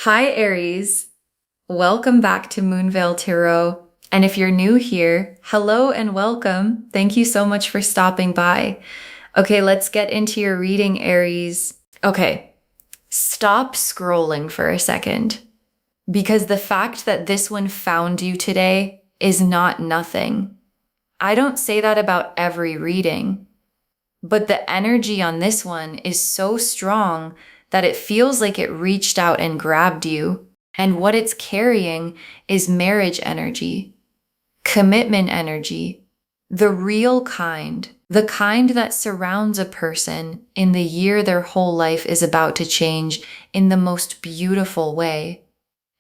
Hi, Aries. Welcome back to Moonveil Tarot. And if you're new here, hello and welcome. Thank you so much for stopping by. Okay, let's get into your reading, Aries. Okay, stop scrolling for a second because the fact that this one found you today is not nothing. I don't say that about every reading, but the energy on this one is so strong that it feels like it reached out and grabbed you. And what it's carrying is marriage energy, commitment energy, the real kind, the kind that surrounds a person in the year their whole life is about to change in the most beautiful way.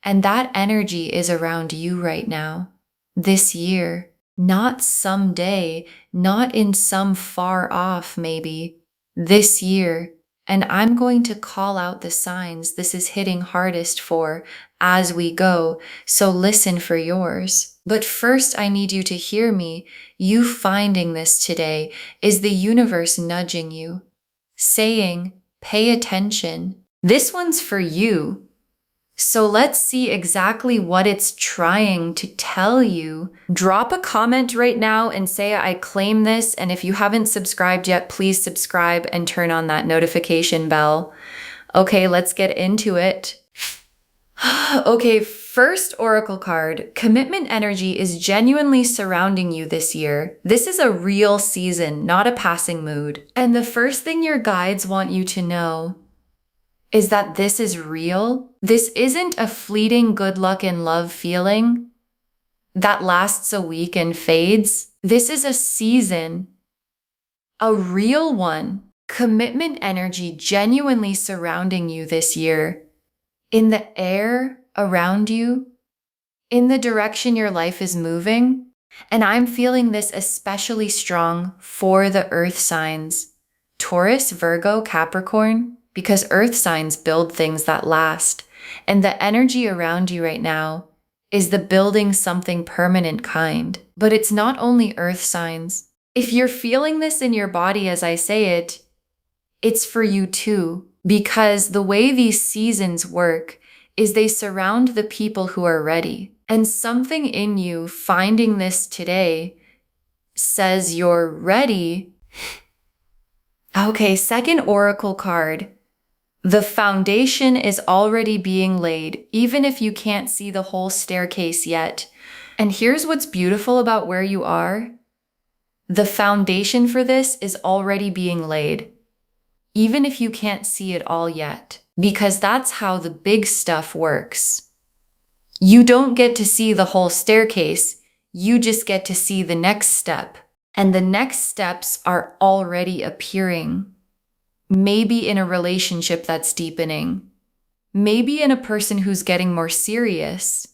And that energy is around you right now, this year, not someday, not in some far off maybe, this year. And I'm going to call out the signs this is hitting hardest for as we go, so listen for yours. But first, I need you to hear me. You finding this today is the universe nudging you, saying, pay attention. This one's for you. So let's see exactly what it's trying to tell you. Drop a comment right now and say I claim this. And if you haven't subscribed yet, please subscribe and turn on that notification bell. Okay, let's get into it. Okay, first oracle card. Commitment energy is genuinely surrounding you this year. This is a real season, not a passing mood. And the first thing your guides want you to know is that this is real. This isn't a fleeting good luck and love feeling that lasts a week and fades. This is a season, a real one. Commitment energy genuinely surrounding you this year, in the air around you, in the direction your life is moving. And I'm feeling this especially strong for the earth signs, Taurus, Virgo, Capricorn, because earth signs build things that last. And the energy around you right now is the building something permanent kind. But it's not only earth signs. If you're feeling this in your body as I say it, it's for you too. Because the way these seasons work is they surround the people who are ready. And something in you finding this today says you're ready. Okay, second oracle card. The foundation is already being laid, even if you can't see the whole staircase yet. And here's what's beautiful about where you are. The foundation for this is already being laid, even if you can't see it all yet, because that's how the big stuff works. You don't get to see the whole staircase, you just get to see the next step. And the next steps are already appearing. Maybe in a relationship that's deepening. Maybe in a person who's getting more serious.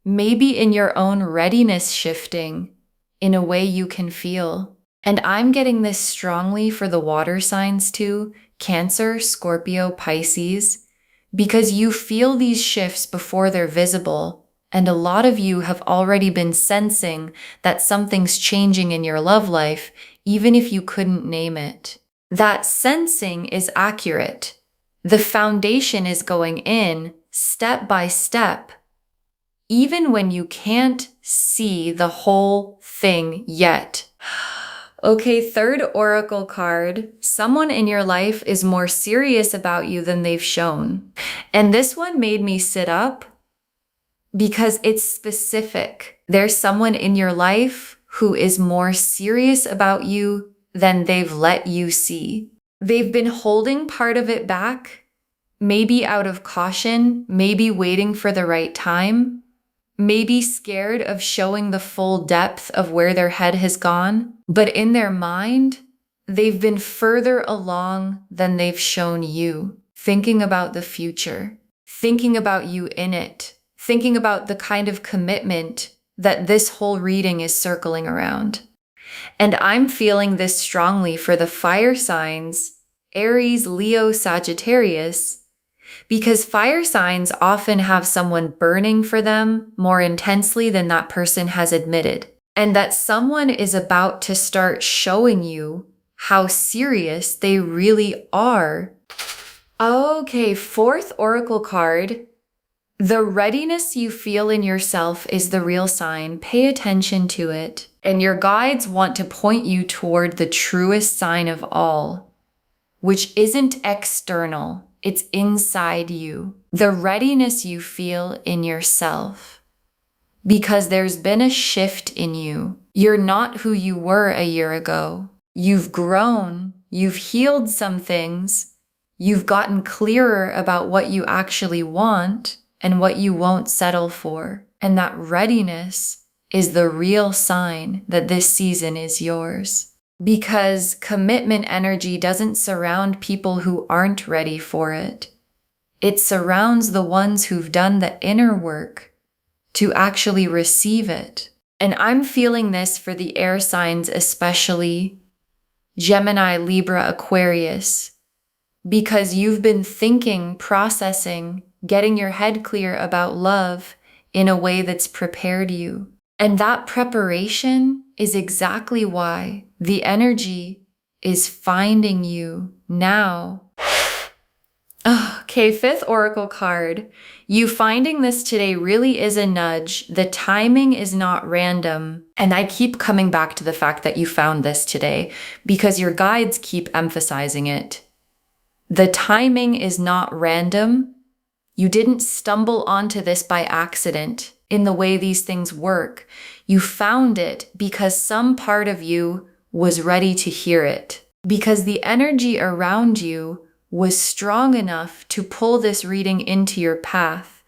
Maybe in your own readiness shifting in a way you can feel. And I'm getting this strongly for the water signs too, Cancer, Scorpio, Pisces, because you feel these shifts before they're visible. And a lot of you have already been sensing that something's changing in your love life, even if you couldn't name it. That sensing is accurate. The foundation is going in step by step, even when you can't see the whole thing yet. Okay, third oracle card. Someone in your life is more serious about you than they've shown. And this one made me sit up because it's specific. There's someone in your life who is more serious about you than they've let you see. They've been holding part of it back, maybe out of caution, maybe waiting for the right time, maybe scared of showing the full depth of where their head has gone. But in their mind, they've been further along than they've shown you, thinking about the future, thinking about you in it, thinking about the kind of commitment that this whole reading is circling around. And I'm feeling this strongly for the fire signs, Aries, Leo, Sagittarius, because fire signs often have someone burning for them more intensely than that person has admitted. And that someone is about to start showing you how serious they really are. Okay, fourth oracle card. The readiness you feel in yourself is the real sign. Pay attention to it. And your guides want to point you toward the truest sign of all, which isn't external, it's inside you. The readiness you feel in yourself. Because there's been a shift in you. You're not who you were a year ago. You've grown, you've healed some things, you've gotten clearer about what you actually want and what you won't settle for. And that readiness is the real sign that this season is yours. Because commitment energy doesn't surround people who aren't ready for it. It surrounds the ones who've done the inner work to actually receive it. And I'm feeling this for the air signs, especially Gemini, Libra, Aquarius, because you've been thinking, processing, getting your head clear about love in a way that's prepared you. And that preparation is exactly why the energy is finding you now. Okay, fifth oracle card. You finding this today really is a nudge. The timing is not random. And I keep coming back to the fact that you found this today because your guides keep emphasizing it. The timing is not random. You didn't stumble onto this by accident in the way these things work. You found it because some part of you was ready to hear it. Because the energy around you was strong enough to pull this reading into your path.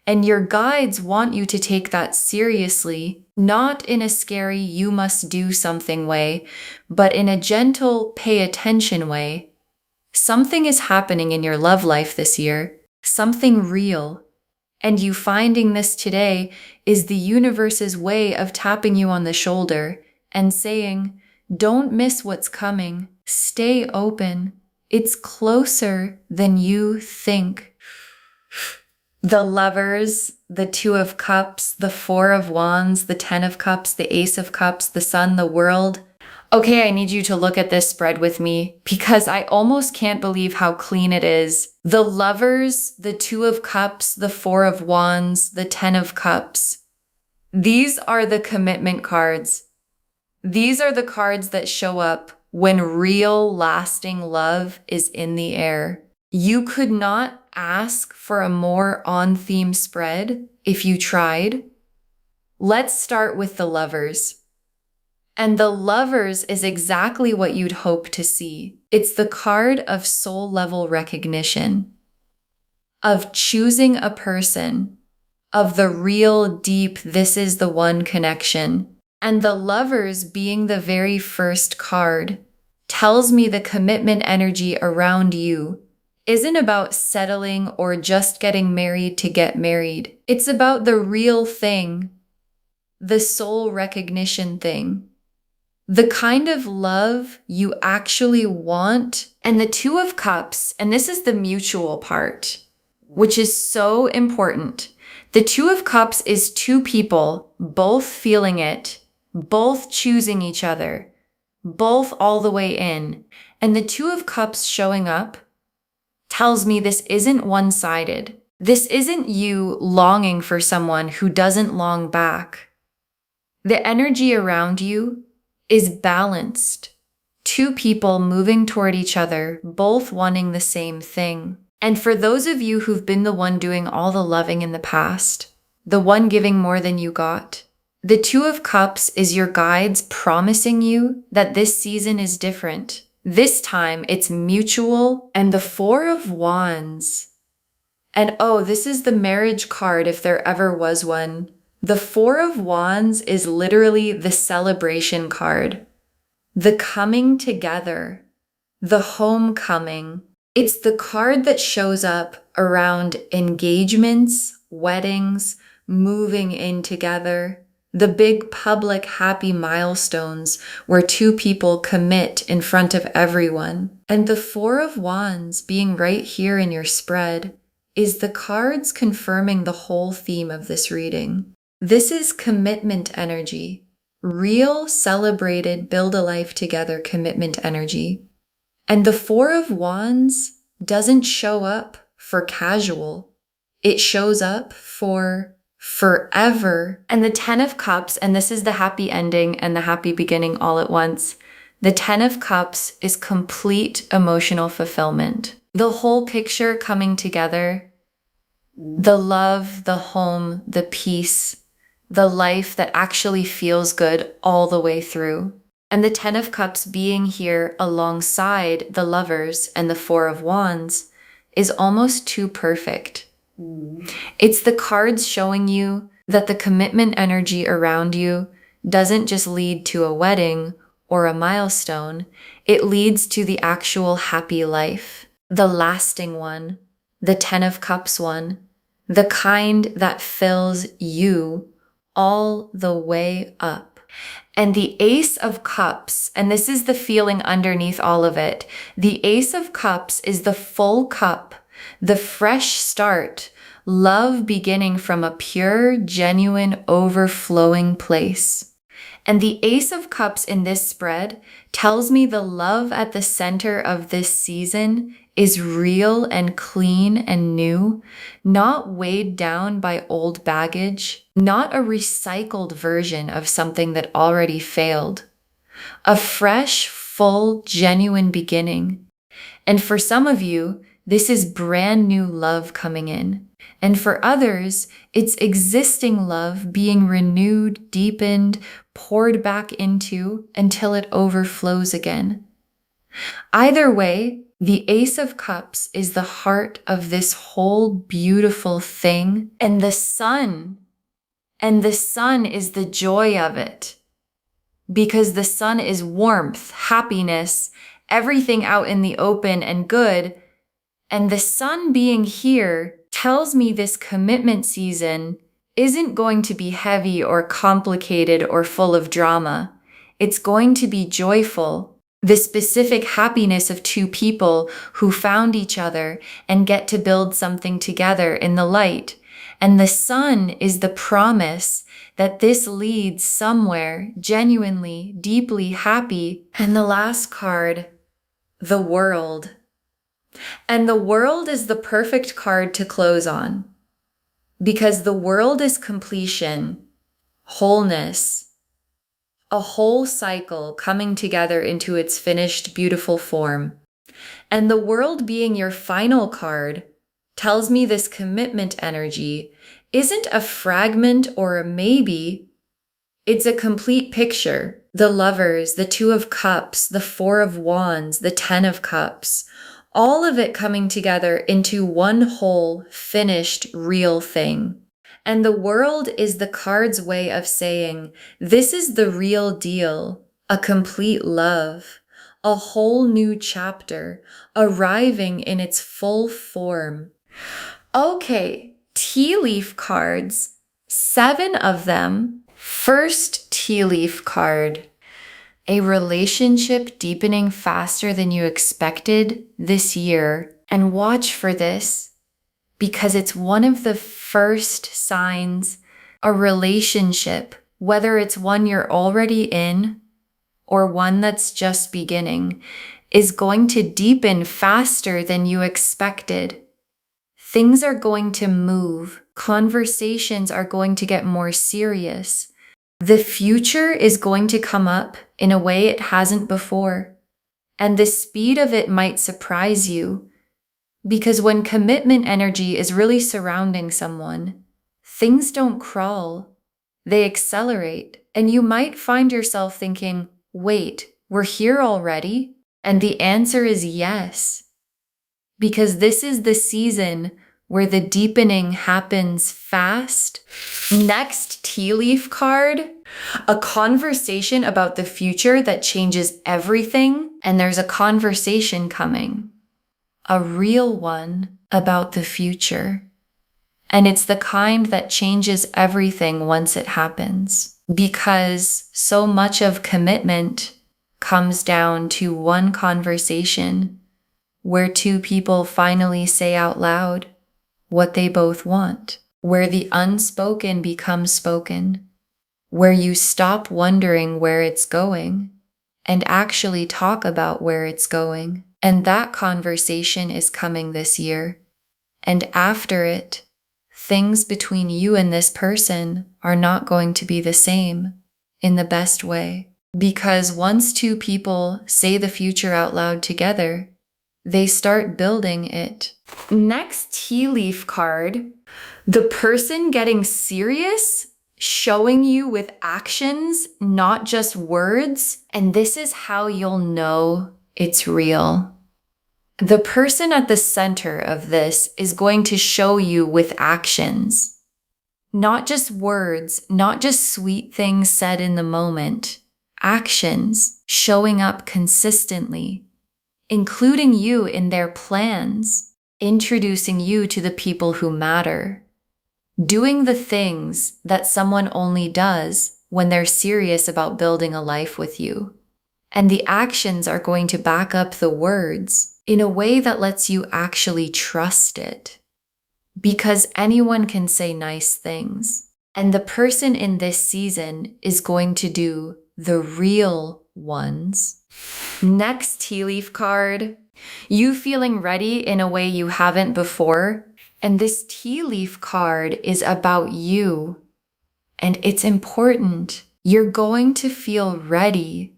And your guides want you to take that seriously, not in a scary you must do something way, but in a gentle pay attention way. Something is happening in your love life this year, something real. And you finding this today is the universe's way of tapping you on the shoulder and saying, don't miss what's coming. Stay open. It's closer than you think. The Lovers, the Two of Cups, the Four of Wands, the Ten of Cups, the Ace of Cups, the Sun, the World. Okay, I need you to look at this spread with me because I almost can't believe how clean it is. The Lovers, the Two of Cups, the Four of Wands, the Ten of Cups. These are the commitment cards. These are the cards that show up when real, lasting love is in the air. You could not ask for a more on-theme spread if you tried. Let's start with the Lovers. And the Lovers is exactly what you'd hope to see. It's the card of soul-level recognition, of choosing a person, of the real, deep, this is the one connection. And the Lovers being the very first card tells me the commitment energy around you isn't about settling or just getting married to get married. It's about the real thing, the soul recognition thing, the kind of love you actually want. And the Two of Cups, and this is the mutual part, which is so important. The Two of Cups is two people both feeling it, both choosing each other, both all the way in. And the Two of Cups showing up tells me this isn't one-sided. This isn't you longing for someone who doesn't long back. The energy around you is balanced. Two people moving toward each other, both wanting the same thing. And for those of you who've been the one doing all the loving in the past, the one giving more than you got, the Two of Cups is your guides promising you that this season is different. This time it's mutual. And the Four of Wands. And oh, this is the marriage card if there ever was one. The Four of Wands is literally the celebration card. The coming together. The homecoming. It's the card that shows up around engagements, weddings, moving in together. The big public happy milestones where two people commit in front of everyone. And the Four of Wands being right here in your spread is the cards confirming the whole theme of this reading. This is commitment energy, real, celebrated, build a life together commitment energy. And the Four of Wands doesn't show up for casual. It shows up for forever. And the 10 of Cups, and this is the happy ending and the happy beginning all at once. The 10 of Cups is complete emotional fulfillment. The whole picture coming together, the love, the home, the peace, the life that actually feels good all the way through. And the 10 of Cups being here alongside the Lovers and the 4 of Wands is almost too perfect. It's the cards showing you that the commitment energy around you doesn't just lead to a wedding or a milestone. It leads to the actual happy life, the lasting one, the 10 of Cups one, the kind that fills you all the way up. And the Ace of Cups, and this is the feeling underneath all of it, the Ace of Cups is the full cup, the fresh start, love beginning from a pure, genuine, overflowing place. And the Ace of Cups in this spread tells me the love at the center of this season is real and clean and new, not weighed down by old baggage, not a recycled version of something that already failed. A fresh, full, genuine beginning. And for some of you, this is brand new love coming in. And for others, it's existing love being renewed, deepened, poured back into until it overflows again. Either way, the Ace of Cups is the heart of this whole beautiful thing, and the sun is the joy of it. Because the sun is warmth, happiness, everything out in the open and good. And the sun being here tells me this commitment season isn't going to be heavy or complicated or full of drama. It's going to be joyful. The specific happiness of two people who found each other and get to build something together in the light. And the sun is the promise that this leads somewhere genuinely, deeply happy. And the last card, the World. And the World is the perfect card to close on, because the World is completion, wholeness, a whole cycle coming together into its finished, beautiful form. And the World being your final card tells me this commitment energy isn't a fragment or a maybe. It's a complete picture. The Lovers, the 2 of Cups, the 4 of Wands, the 10 of Cups, all of it coming together into one whole, finished, real thing. And the World is the card's way of saying, this is the real deal, a complete love, a whole new chapter, arriving in its full form. Okay, tea leaf cards, 7 of them. First tea leaf card, a relationship deepening faster than you expected this year. And watch for this, because it's one of the first signs a relationship, whether it's one you're already in or one that's just beginning, is going to deepen faster than you expected. Things are going to move. Conversations are going to get more serious. The future is going to come up in a way it hasn't before. And the speed of it might surprise you, because when commitment energy is really surrounding someone, things don't crawl, they accelerate. And you might find yourself thinking, wait, we're here already? And the answer is yes, because this is the season where the deepening happens fast. Next tea leaf card, a conversation about the future that changes everything. And there's a conversation coming, a real one about the future. And it's the kind that changes everything once it happens, because so much of commitment comes down to one conversation where two people finally say out loud what they both want, where the unspoken becomes spoken, where you stop wondering where it's going and actually talk about where it's going. And that conversation is coming this year. And after it, things between you and this person are not going to be the same in the best way. Because once two people say the future out loud together, they start building it. Next tea leaf card, the person getting serious, showing you with actions, not just words. And this is how you'll know it's real. The person at the center of this is going to show you with actions, not just words, not just sweet things said in the moment. Actions showing up consistently, including you in their plans, introducing you to the people who matter, doing the things that someone only does when they're serious about building a life with you. And the actions are going to back up the words in a way that lets you actually trust it. Because anyone can say nice things. And the person in this season is going to do the real ones. Next tea leaf card, you feeling ready in a way you haven't before. And this tea leaf card is about you. And it's important. You're going to feel ready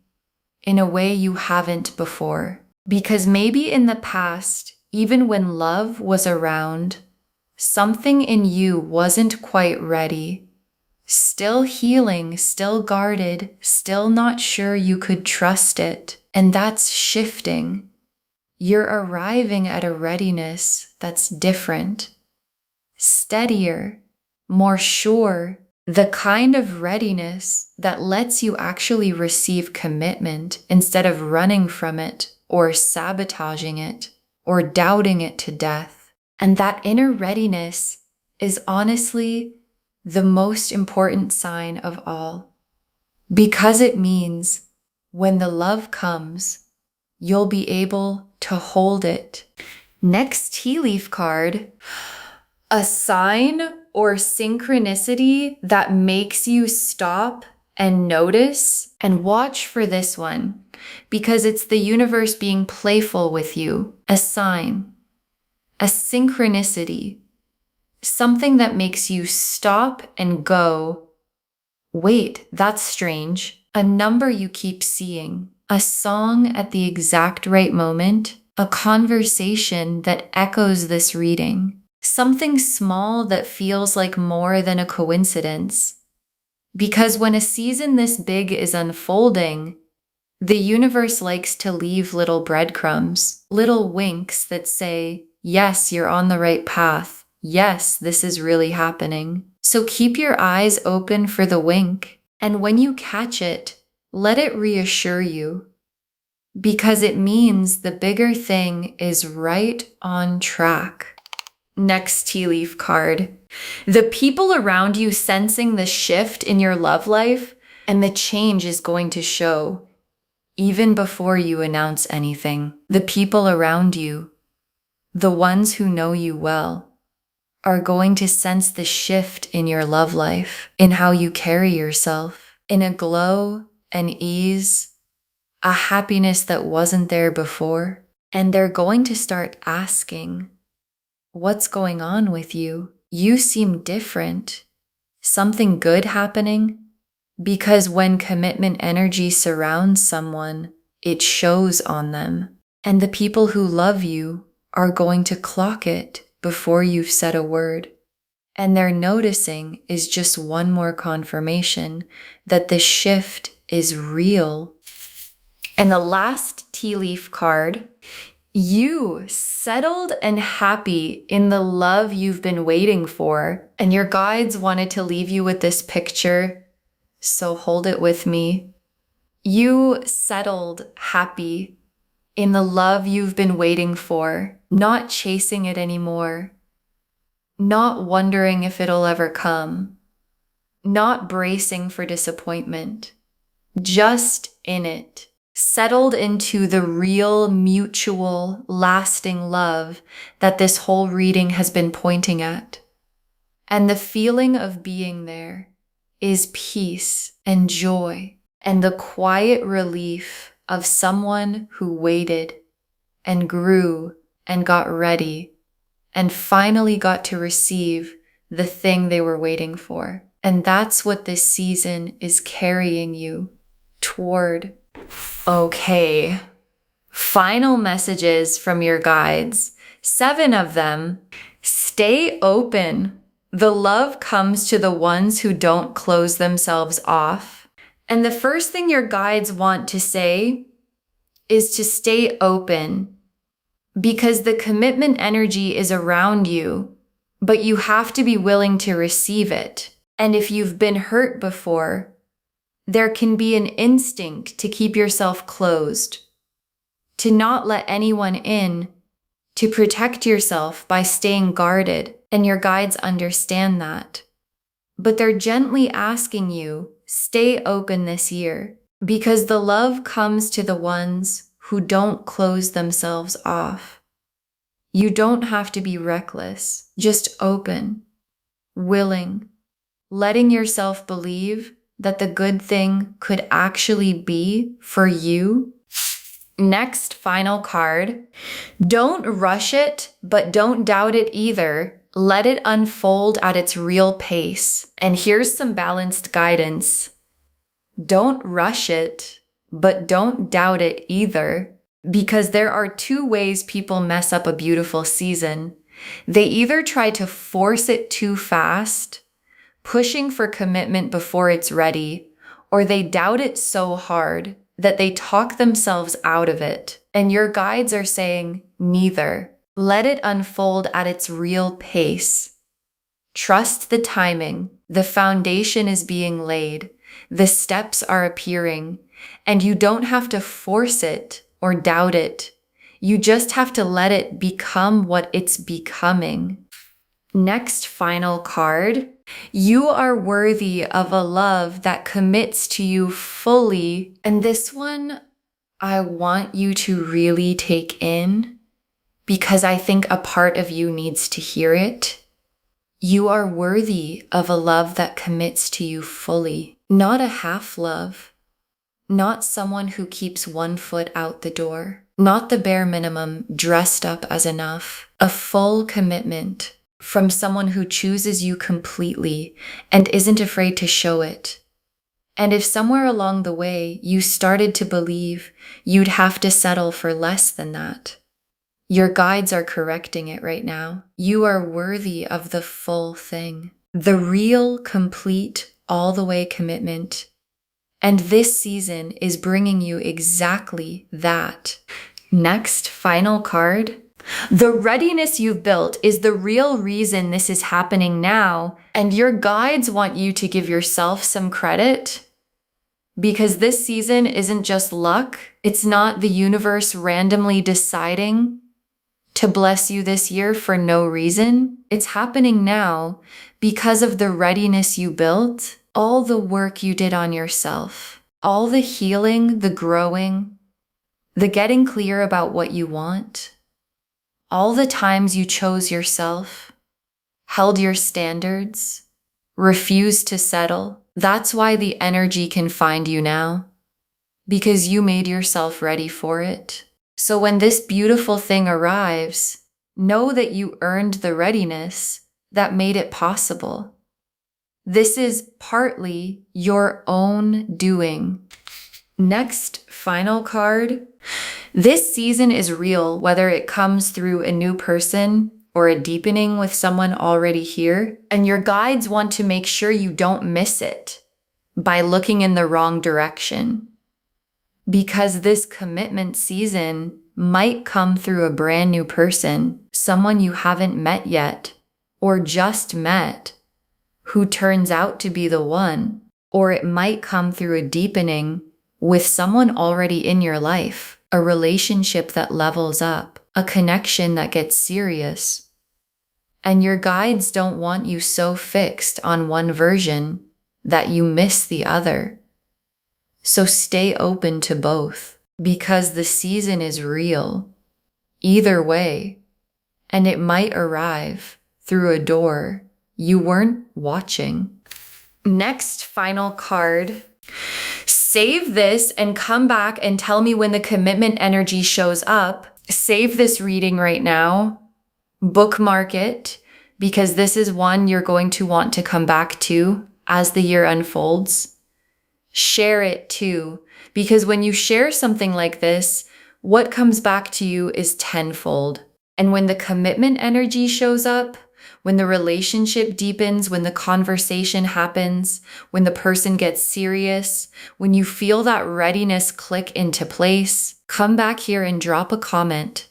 in a way you haven't before. Because maybe in the past, even when love was around, something in you wasn't quite ready. Still healing, still guarded, still not sure you could trust it. And that's shifting. You're arriving at a readiness that's different, steadier, more sure, the kind of readiness that lets you actually receive commitment instead of running from it or sabotaging it or doubting it to death. And that inner readiness is honestly the most important sign of all, because it means when the love comes, you'll be able to hold it. Next tea leaf card, a sign or synchronicity that makes you stop and notice and watch for this one, because it's the universe being playful with you. A sign, a synchronicity, something that makes you stop and go, wait, that's strange. A number you keep seeing, a song at the exact right moment, a conversation that echoes this reading, something small that feels like more than a coincidence. Because when a season this big is unfolding, the universe likes to leave little breadcrumbs, little winks that say, yes, you're on the right path. Yes, this is really happening. So keep your eyes open for the wink. And when you catch it, let it reassure you. Because it means the bigger thing is right on track. Next tea leaf card. The people around you sensing the shift in your love life, and the change is going to show. Even before you announce anything, the people around you, the ones who know you well, are going to sense the shift in your love life, in how you carry yourself, in a glow, an ease, a happiness that wasn't there before. And they're going to start asking, what's going on with you? You seem different. Something good happening? Because when commitment energy surrounds someone, it shows on them. And the people who love you are going to clock it before you've said a word. And their noticing is just one more confirmation that the shift is real. And the last tea leaf card, you settled and happy in the love you've been waiting for. And your guides wanted to leave you with this picture, so hold it with me. You settled happy in the love you've been waiting for, not chasing it anymore, not wondering if it'll ever come, not bracing for disappointment, just in it, settled into the real, mutual, lasting love that this whole reading has been pointing at. And the feeling of being there is peace and joy and the quiet relief of someone who waited and grew and got ready and finally got to receive the thing they were waiting for. And that's what this season is carrying you toward. Okay. Final messages from your guides. 7 of them. Stay open. The love comes to the ones who don't close themselves off. And the first thing your guides want to say is to stay open, because the commitment energy is around you, but you have to be willing to receive it. And if you've been hurt before, there can be an instinct to keep yourself closed, to not let anyone in, to protect yourself by staying guarded, and your guides understand that. But they're gently asking you, stay open this year, because the love comes to the ones who don't close themselves off. You don't have to be reckless, just open, willing, letting yourself believe that the good thing could actually be for you. Next, final card. Don't rush it, but don't doubt it either. Let it unfold at its real pace. And here's some balanced guidance. Don't rush it, but don't doubt it either. Because there are 2 ways people mess up a beautiful season. They either try to force it too fast, pushing for commitment before it's ready, or they doubt it so hard that they talk themselves out of it. And your guides are saying neither. Let it unfold at its real pace. Trust the timing. The foundation is being laid. The steps are appearing, and you don't have to force it or doubt it. You just have to let it become what it's becoming. Next, final card. You are worthy of a love that commits to you fully. And this one, I want you to really take in, because I think a part of you needs to hear it. You are worthy of a love that commits to you fully, not a half love, not someone who keeps one foot out the door, not the bare minimum dressed up as enough, a full commitment from someone who chooses you completely and isn't afraid to show it. And if somewhere along the way you started to believe you'd have to settle for less than that, your guides are correcting it right now. You are worthy of the full thing, the real, complete, all the way commitment. And this season is bringing you exactly that. Next, final card. The readiness you've built is the real reason this is happening now, and your guides want you to give yourself some credit, because this season isn't just luck. It's not the universe randomly deciding to bless you this year for no reason. It's happening now because of the readiness you built, all the work you did on yourself, all the healing, the growing, the getting clear about what you want, all the times you chose yourself, held your standards, refused to settle. That's why the energy can find you now, because you made yourself ready for it. So when this beautiful thing arrives, know that you earned the readiness that made it possible. This is partly your own doing. Next, final card. This season is real, whether it comes through a new person or a deepening with someone already here. And your guides want to make sure you don't miss it by looking in the wrong direction. Because this commitment season might come through a brand new person, someone you haven't met yet, or just met, who turns out to be the one. Or it might come through a deepening with someone already in your life, a relationship that levels up, a connection that gets serious. And your guides don't want you so fixed on one version that you miss the other. So stay open to both, because the season is real, either way, and it might arrive through a door you weren't watching. Next, final card. Save this and come back and tell me when the commitment energy shows up. Save this reading right now, bookmark it, because this is one you're going to want to come back to as the year unfolds. Share it too, because when you share something like this, what comes back to you is tenfold. And when the commitment energy shows up, when the relationship deepens, when the conversation happens, when the person gets serious, when you feel that readiness click into place, come back here and drop a comment.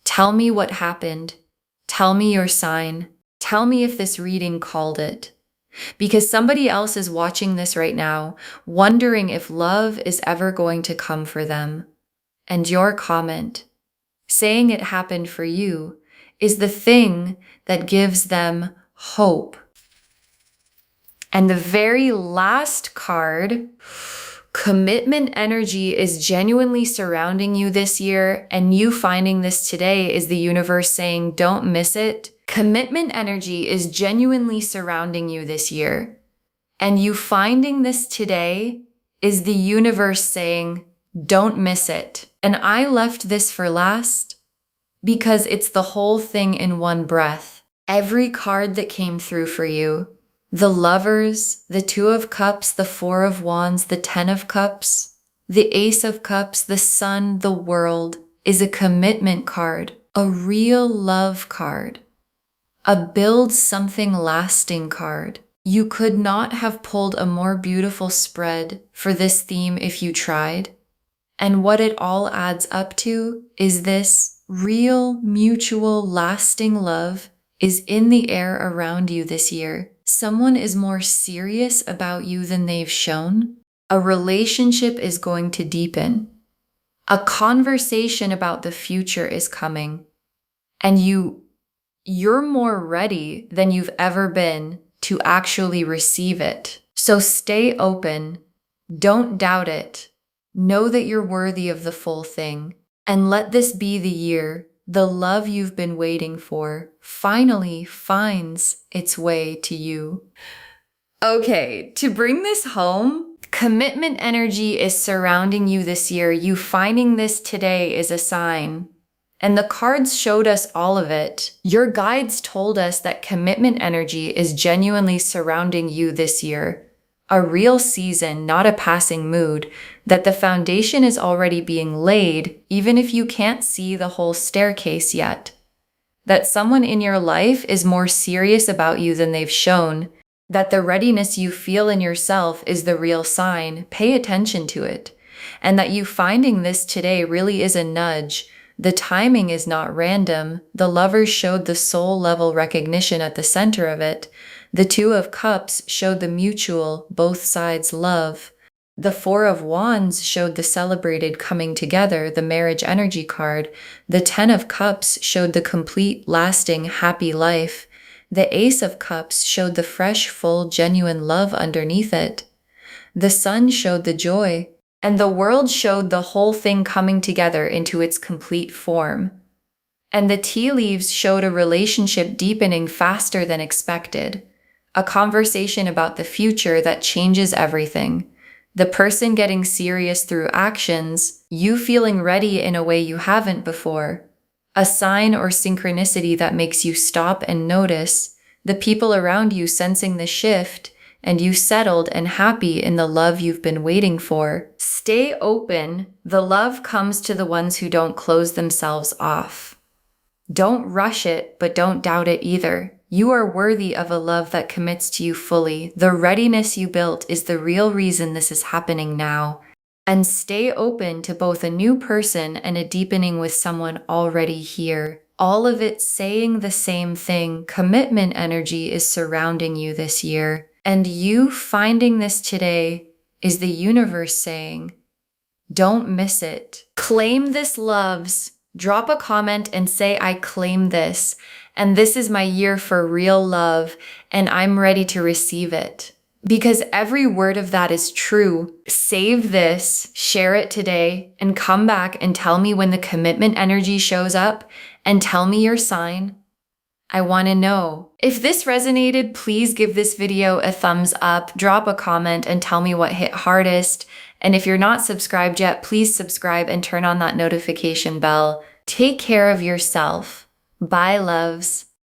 Tell me what happened. Tell me your sign. Tell me if this reading called it. Because somebody else is watching this right now, wondering if love is ever going to come for them. And your comment, saying it happened for you, is the thing that gives them hope. And the very last card, commitment energy, is genuinely surrounding you this year, and you finding this today is the universe saying, don't miss it. Commitment energy is genuinely surrounding you this year, and you finding this today is the universe saying, don't miss it. And I left this for last because it's the whole thing in one breath. Every card that came through for you, the Lovers, the Two of Cups, the Four of Wands, the Ten of Cups, the Ace of Cups, the Sun, the World, is a commitment card, a real love card, a build something lasting card. You could not have pulled a more beautiful spread for this theme if you tried. And what it all adds up to is this real, mutual, lasting love is in the air around you this year. Someone is more serious about you than they've shown. A relationship is going to deepen. A conversation about the future is coming. And you're more ready than you've ever been to actually receive it. So stay open. Don't doubt it. Know that you're worthy of the full thing. And let this be the year the love you've been waiting for finally finds its way to you. Okay, to bring this home, commitment energy is surrounding you this year. You finding this today is a sign. And the cards showed us all of it. Your guides told us that commitment energy is genuinely surrounding you this year. A real season, not a passing mood, that the foundation is already being laid, even if you can't see the whole staircase yet. That someone in your life is more serious about you than they've shown, that the readiness you feel in yourself is the real sign. Pay attention to it. And that you finding this today really is a nudge. The timing is not random. The Lovers showed the soul level recognition at the center of it. The Two of Cups showed the mutual, both sides love. The Four of Wands showed the celebrated coming together, the marriage energy card. The Ten of Cups showed the complete, lasting, happy life. The Ace of Cups showed the fresh, full, genuine love underneath it. The Sun showed the joy. And the World showed the whole thing coming together into its complete form. And the tea leaves showed a relationship deepening faster than expected. A conversation about the future that changes everything. The person getting serious through actions, you feeling ready in a way you haven't before. A sign or synchronicity that makes you stop and notice. The people around you sensing the shift, and you settled and happy in the love you've been waiting for. Stay open. The love comes to the ones who don't close themselves off. Don't rush it, but don't doubt it either. You are worthy of a love that commits to you fully. The readiness you built is the real reason this is happening now. And stay open to both a new person and a deepening with someone already here. All of it saying the same thing. Commitment energy is surrounding you this year. And you finding this today is the universe saying, don't miss it. Claim this loves. Drop a comment and say, I claim this. And this is my year for real love, and I'm ready to receive it. Because every word of that is true. Save this, share it today, and come back and tell me when the commitment energy shows up, and tell me your sign. I want to know. If this resonated, please give this video a thumbs up, drop a comment, and tell me what hit hardest. And if you're not subscribed yet, please subscribe and turn on that notification bell. Take care of yourself. Bye, loves.